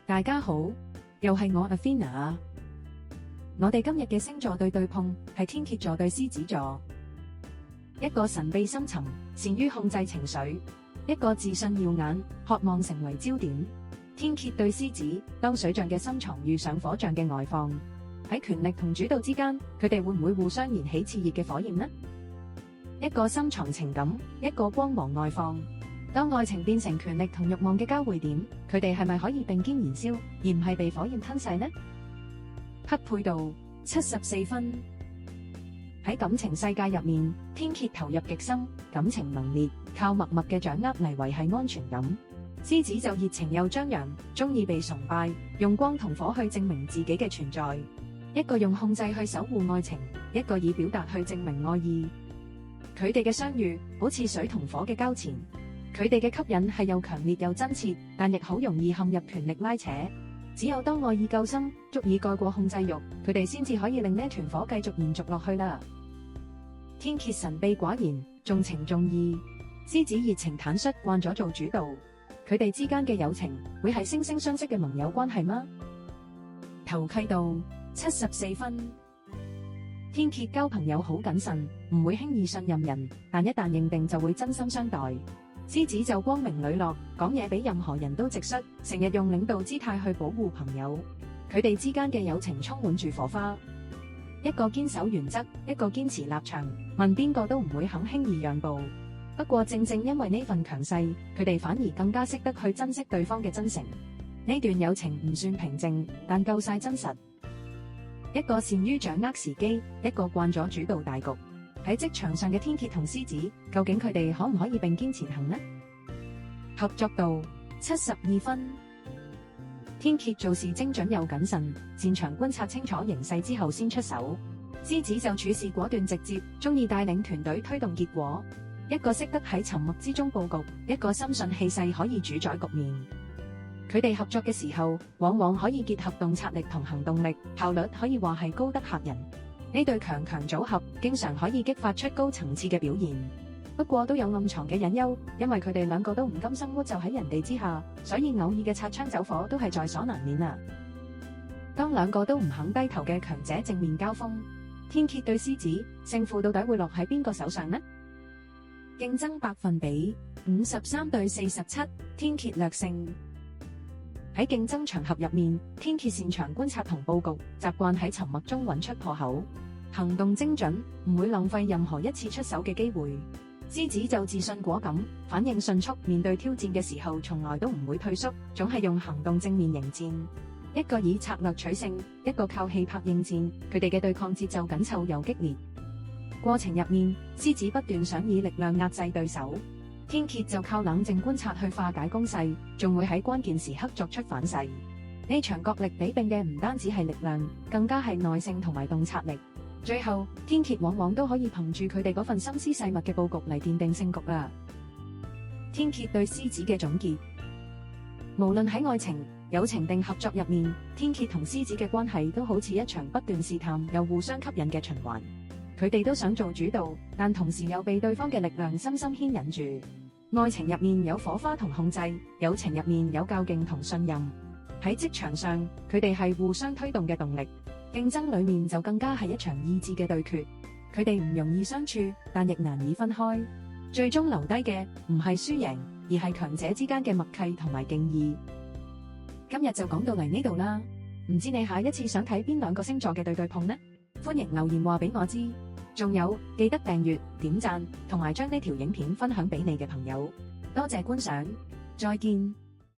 大家好，又係我 Athena。我哋今日嘅星座對碰係天蠍座對獅子座，一個神秘深沉、善於控制情緒，一個自信耀眼、渴望成為焦點。天蠍對獅子，當水象嘅深藏遇上火象嘅外放，喺權力同主導之間，佢哋會唔會互相燃起熾熱嘅火焰呢？一個深藏情感，一個光芒外放。當愛情變成權力同慾望嘅交匯點，佢哋係咪可以並肩燃燒，而唔係被火焰吞噬呢？匹配度74分。喺感情世界入面，天蠍投入極深，感情濃烈，靠默默嘅掌握嚟維繫安全感。獅子就熱情又張揚，中意被崇拜，用光同火去證明自己嘅存在。一個用控制去守護愛情，一個以表達去證明愛意。佢哋嘅相遇好似水同火嘅交纏。佢哋嘅吸引係又強烈又真切，但亦好容易陷入權力拉扯。只有當愛意夠深，足以蓋過控制欲，佢哋先至可以令呢團火繼續延續落去啦。天蠍神秘寡言，重情重義；獅子熱情坦率，慣咗做主導。佢哋之間嘅友情會係惺惺相惜嘅盟友關係嗎？投契度74分。天蠍交朋友好謹慎，唔會輕易信任人，但一旦認定就會真心相待。獅子就光明磊落，講嘢比任何人都直率，成日用領導姿態去保護朋友。佢哋之間嘅友情充滿住火花，一個堅守原則，一個堅持立場，問邊個都唔會肯輕易讓步。不過正正因為呢份強勢，佢哋反而更加識得去珍惜對方嘅真誠。呢段友情唔算平靜，但夠晒真實。一個善於掌握時機，一個慣咗主導大局。喺職場上嘅天蠍同獅子，究竟佢哋可唔可以並肩前行呢？合作度72分。天蠍做事精準又謹慎，擅長觀察清楚形勢之後先出手。獅子就處事果斷直接，中意帶領團隊推動結果。一個識得喺沉默之中佈局，一個深信氣勢可以主宰局面。佢哋合作嘅時候，往往可以結合洞察力同行動力，效率可以話係高得嚇人。呢對強強組合，經常可以激發出高層次嘅表現。不過都有暗藏嘅隱憂，因為佢哋兩個都唔甘心屈就喺人哋之下，所以偶爾嘅擦槍走火都係在所難免啊。當兩個都唔肯低頭嘅強者正面交鋒，天蠍對獅子，勝負到底會落喺邊個手上呢？競爭百分比53對47，天蠍略勝。喺競爭場合入面，天蠍擅長觀察同佈局，習慣喺沉默中揾出破口，行動精準，唔會浪費任何一次出手嘅機會。獅子就自信果敢，反應迅速，面對挑戰嘅時候從來都唔會退縮，總係用行動正面迎戰。一個以策略取勝，一個靠氣魄應戰，佢哋嘅對抗節奏緊湊又激烈。過程入面，獅子不斷想以力量壓制對手，天蠍就靠冷靜觀察去化解攻勢，仲會喺關鍵時刻作出反噬。呢場角力比拼嘅唔單止係力量，更加係耐性同埋洞察力。最後，天蠍往往都可以憑住佢哋嗰份心思細密嘅佈局嚟奠定勝局啦。天蠍對獅子嘅總結：無論喺愛情、友情定合作入面，天蠍同獅子嘅關係都好似一場不斷試探又互相吸引嘅循環。佢哋都想做主導，但同時又被對方嘅力量深深牽引住。愛情入面有火花同控制，友情入面有較勁同信任。喺職場上，佢哋係互相推動嘅動力。競爭裏面就更加係一場意志嘅對決。佢哋唔容易相處，但亦難以分開。最終留低嘅唔係輸贏，而係強者之間嘅默契同埋敬意。今日就講到嚟呢度啦，唔知你下一次想睇邊兩個星座嘅對碰呢？歡迎留言話俾我知，仲有記得訂閱、點讚同埋將呢條影片分享俾你嘅朋友。多謝觀賞，再見。